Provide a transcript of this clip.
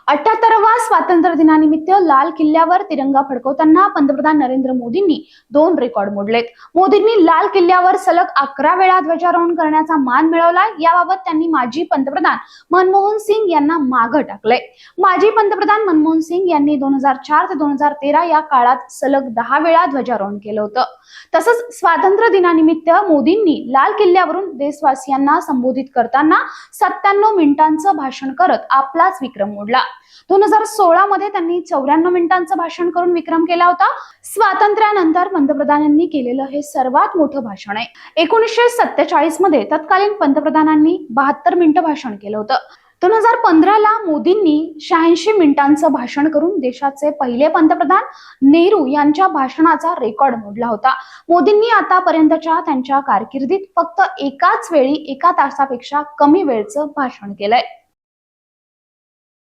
78वा स्वातंत्र्य दिनानिमित्त लाल किल्ल्यावर तिरंगा फडकवताना पंतप्रधान नरेंद्र मोदींनी 2 रेकॉर्ड मोडलेत। मोदींनी लाल किल्ल्यावर सलग 11 वेळा ध्वजारोहण करण्याचा मान मिळवला। याबाबत त्यांनी माजी पंतप्रधान मनमोहन सिंग यांना मागे टाकले। माजी पंतप्रधान मनमोहन सिंग यांनी 2004 ते 2013 या काळात सलग 10 वेळा ध्वजारोहण केलं होतं। तसंच स्वातंत्र्य दिनानिमित्त मोदींनी लाल किल्ल्यावरून देशवासियांना संबोधित करताना 97 मिनिटांचं भाषण करत आपलाच विक्रम मोडला। 2016 मध्ये त्यांनी 94 मिनिटांचं भाषण करून विक्रम केला होता। स्वातंत्र्यानंतर पंतप्रधानांनी केलेलं हे सर्वात मोठं भाषण आहे। 1947 मध्ये तत्कालीन पंतप्रधानांनी 72 मिनिटं भाषण केलं होतं। 2015 ला मोदींनी 86 मिनिटांचं भाषण करून देशाचे पहिले पंतप्रधान नेहरू यांच्या भाषणाचा रेकॉर्ड मोडला होता। मोदींनी आतापर्यंतच्या त्यांच्या कारकिर्दीत फक्त एकाच वेळी 1 तासापेक्षा कमी वेळचं भाषण केलंय।